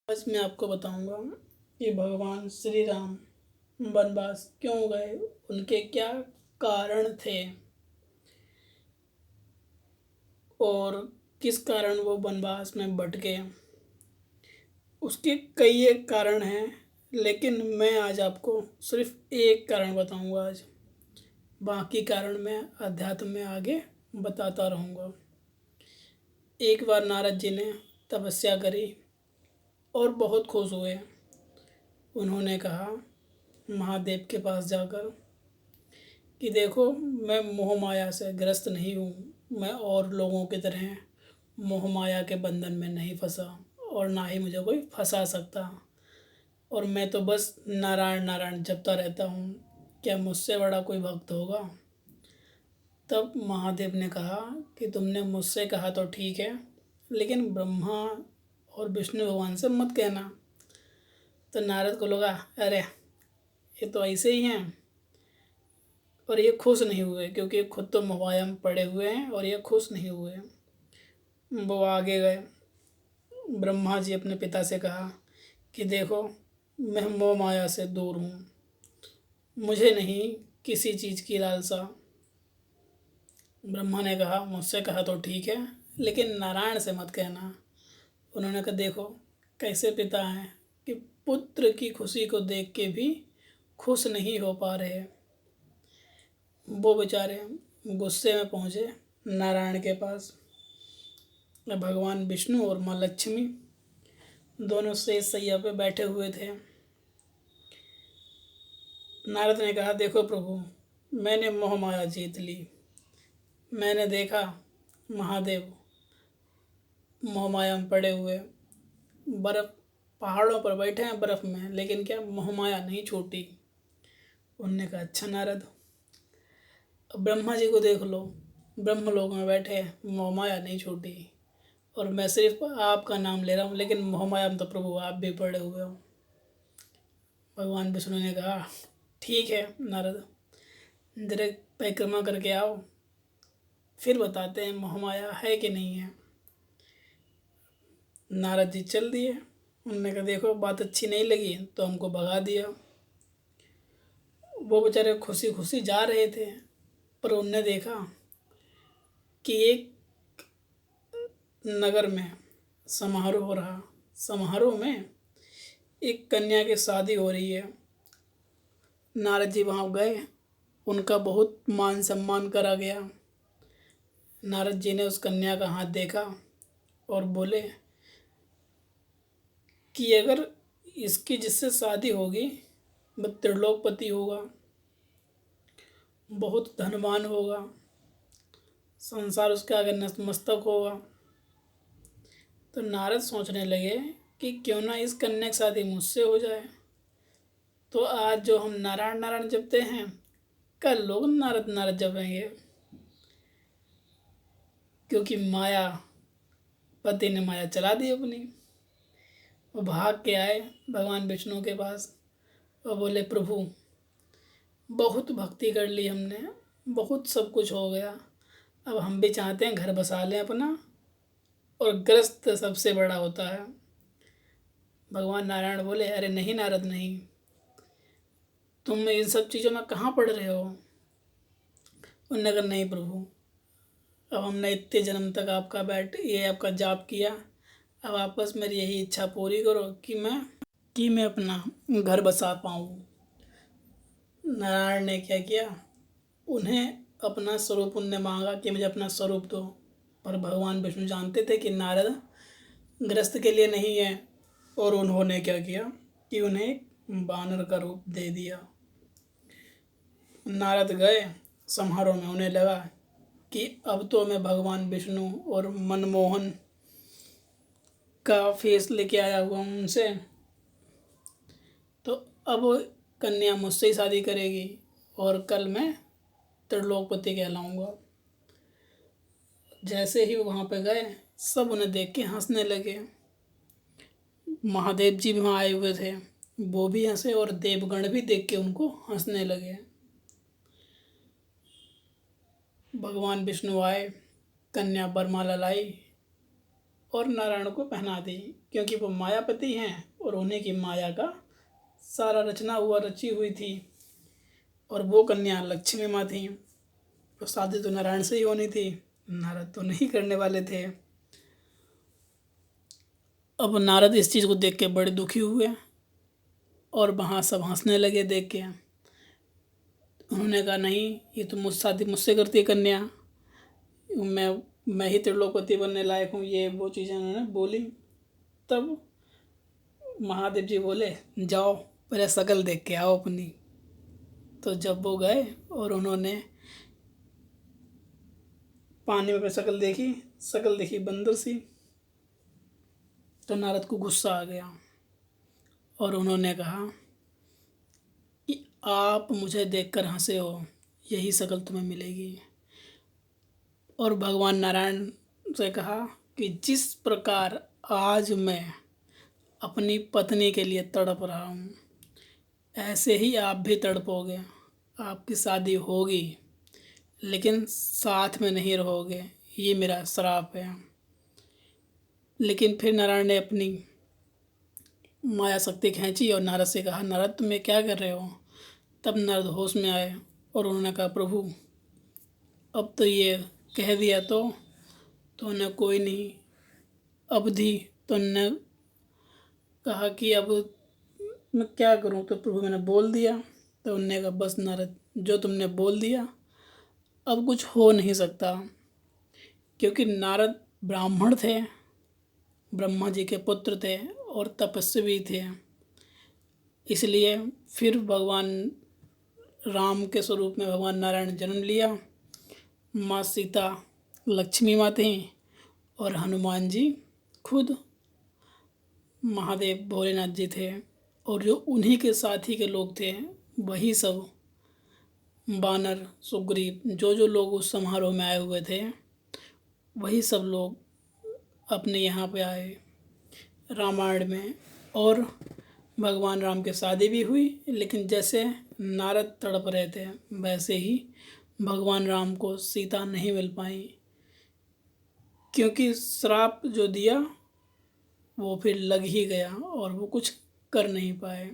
आज मैं आपको बताऊंगा कि भगवान श्री राम वनवास क्यों गए, उनके क्या कारण थे और किस कारण वो वनवास में भटके। उसके कई एक कारण हैं, लेकिन मैं आज आपको सिर्फ एक कारण बताऊंगा। आज बाकी कारण मैं अध्यात्म में आगे बताता रहूँगा। एक बार नारद जी ने तपस्या करी और बहुत खुश हुए। उन्होंने कहा महादेव के पास जाकर कि देखो, मैं मोह माया से ग्रस्त नहीं हूँ। मैं और लोगों की तरह मोह माया के बंधन में नहीं फंसा और ना ही मुझे कोई फंसा सकता। और मैं तो बस नारायण नारायण जपता रहता हूँ। क्या मुझसे बड़ा कोई भक्त होगा? तब महादेव ने कहा कि तुमने मुझसे कहा तो ठीक है, लेकिन ब्रह्मा और विष्णु भगवान से मत कहना। तो नारद को लगा, अरे ये तो ऐसे ही हैं। और ये खुश नहीं हुए, क्योंकि खुद तो मोहमाया में पड़े हुए हैं और ये खुश नहीं हुए। वो आगे गए। ब्रह्मा जी अपने पिता से कहा कि देखो, मैं मोह माया से दूर हूँ, मुझे नहीं किसी चीज़ की लालसा। ब्रह्मा ने कहा मुझसे कहा तो ठीक है, लेकिन नारायण से मत कहना। उन्होंने कहा देखो, कैसे पिता हैं कि पुत्र की खुशी को देख के भी खुश नहीं हो पा रहे। वो बेचारे गुस्से में पहुँचे नारायण के पास। भगवान विष्णु और माँ लक्ष्मी दोनों शेष सैया पे बैठे हुए थे। नारद ने कहा देखो प्रभु, मैंने मोह माया जीत ली। मैंने देखा महादेव मोह माया में पड़े हुए, बर्फ़ पहाड़ों पर बैठे हैं बर्फ़ में, लेकिन क्या मोह माया नहीं छूटी। उनने कहा अच्छा नारद, अब ब्रह्मा जी को देख लो, ब्रह्मलोक में बैठे मोह माया नहीं छूटी, और मैं सिर्फ आपका नाम ले रहा हूँ, लेकिन मोह माया में तो प्रभु आप भी पड़े हुए हो। भगवान विष्णु ने कहा ठीक है नारद, जरा परिक्रमा करके आओ, फिर बताते हैं मोह माया है कि नहीं है। नारद जी चल दिए। उन्होंने कहा देखो, बात अच्छी नहीं लगी तो हमको भगा दिया। वो बेचारे खुशी खुशी जा रहे थे, पर उनने देखा कि एक नगर में समारोह हो रहा। समारोह में एक कन्या की शादी हो रही है। नारद जी वहाँ गए, उनका बहुत मान सम्मान करा गया। नारद जी ने उस कन्या का हाथ देखा और बोले कि अगर इसकी जिससे शादी होगी वह त्रिलोकपति होगा, बहुत धनवान होगा, संसार उसके आगे नतमस्तक होगा। तो नारद सोचने लगे कि क्यों ना इस कन्या की शादी मुझसे हो जाए। तो आज जो हम नारायण नारायण जपते हैं, कल लोग नारद नारद जपेंगे, क्योंकि माया, पति ने माया चला दी अपनी। वो भाग के आए भगवान विष्णु के पास और बोले प्रभु, बहुत भक्ति कर ली हमने, बहुत सब कुछ हो गया, अब हम भी चाहते हैं घर बसा लें अपना, और ग्रस्त सबसे बड़ा होता है। भगवान नारायण बोले अरे नहीं नारद नहीं, तुम इन सब चीज़ों में कहाँ पढ़ रहे हो। उन्होंने कहा नहीं प्रभु, अब हमने इतने जन्म तक आपका ये आपका जाप किया, अब वापस मेरी यही इच्छा पूरी करो कि मैं अपना घर बसा पाऊँ। नारायण ने क्या किया, उन्हें अपना स्वरूप उनने मांगा कि मुझे अपना स्वरूप दो। पर भगवान विष्णु जानते थे कि नारद ग्रस्त के लिए नहीं है, और उन्होंने क्या किया कि उन्हें एक बानर का रूप दे दिया। नारद गए समारोह में, उन्हें लगा कि अब तो मैं भगवान विष्णु और मनमोहन का फेस लेके आया हुआ हूँ उनसे, तो अब कन्या मुझसे ही शादी करेगी और कल मैं त्रिलोकपति कहलाऊँगा। जैसे ही वो वहाँ पे गए, सब उन्हें देख के हंसने लगे। महादेव जी भी वहाँ आए हुए थे, वो भी हंसे, और देवगण भी देख के उनको हंसने लगे। भगवान विष्णु आए, कन्या वरमाला लाई, और नारायण को पहना दी, क्योंकि वो मायापति हैं और उन्हीं की माया का सारा रचना हुआ रची हुई थी। और वो कन्या लक्ष्मी माँ थी। तो शादी तो नारायण से ही होनी थी, नारद तो नहीं करने वाले थे। अब नारद इस चीज़ को देख के बड़े दुखी हुए और वहाँ सब हंसने लगे देख के। उन्होंने कहा नहीं, ये तो शादी मुझसे करती है कन्या, मैं ही त्रिलोकपति बनने लायक हूँ, ये वो चीज़ें उन्होंने बोली। तब महादेव जी बोले जाओ पहले शकल देख के आओ अपनी। तो जब वो गए और उन्होंने पानी में शकल देखी बंदर सी, तो नारद को गुस्सा आ गया और उन्होंने कहा कि आप मुझे देखकर हंसे हो, यही शकल तुम्हें मिलेगी। और भगवान नारायण से कहा कि जिस प्रकार आज मैं अपनी पत्नी के लिए तड़प रहा हूँ, ऐसे ही आप भी तड़पोगे। आपकी शादी होगी लेकिन साथ में नहीं रहोगे, ये मेरा श्राप है। लेकिन फिर नारायण ने अपनी माया शक्ति खींची और नारद से कहा नारद तुम ये क्या कर रहे हो। तब नारद होश में आए और उन्होंने कहा प्रभु अब तो ये कह दिया तो उन्हें कोई नहीं। अवधि तो उन्होंने कहा कि अब मैं क्या करूं। तो प्रभु मैंने बोल दिया। तो उन्होंने कहा बस नारद जो तुमने बोल दिया अब कुछ हो नहीं सकता, क्योंकि नारद ब्राह्मण थे, ब्रह्मा जी के पुत्र थे और तपस्वी थे। इसलिए फिर भगवान राम के स्वरूप में भगवान नारायण जन्म लिया। माँ सीता लक्ष्मी माँ थी और हनुमान जी खुद महादेव भोलेनाथ जी थे। और जो उन्हीं के साथी के लोग थे वही सब वानर सुग्रीव जो जो लोग उस समारोह में आए हुए थे वही सब लोग अपने यहाँ पे आए रामायण में। और भगवान राम के शादी भी हुई, लेकिन जैसे नारद तड़प रहे थे वैसे ही भगवान राम को सीता नहीं मिल पाई, क्योंकि श्राप जो दिया वो फिर लग ही गया और वो कुछ कर नहीं पाए।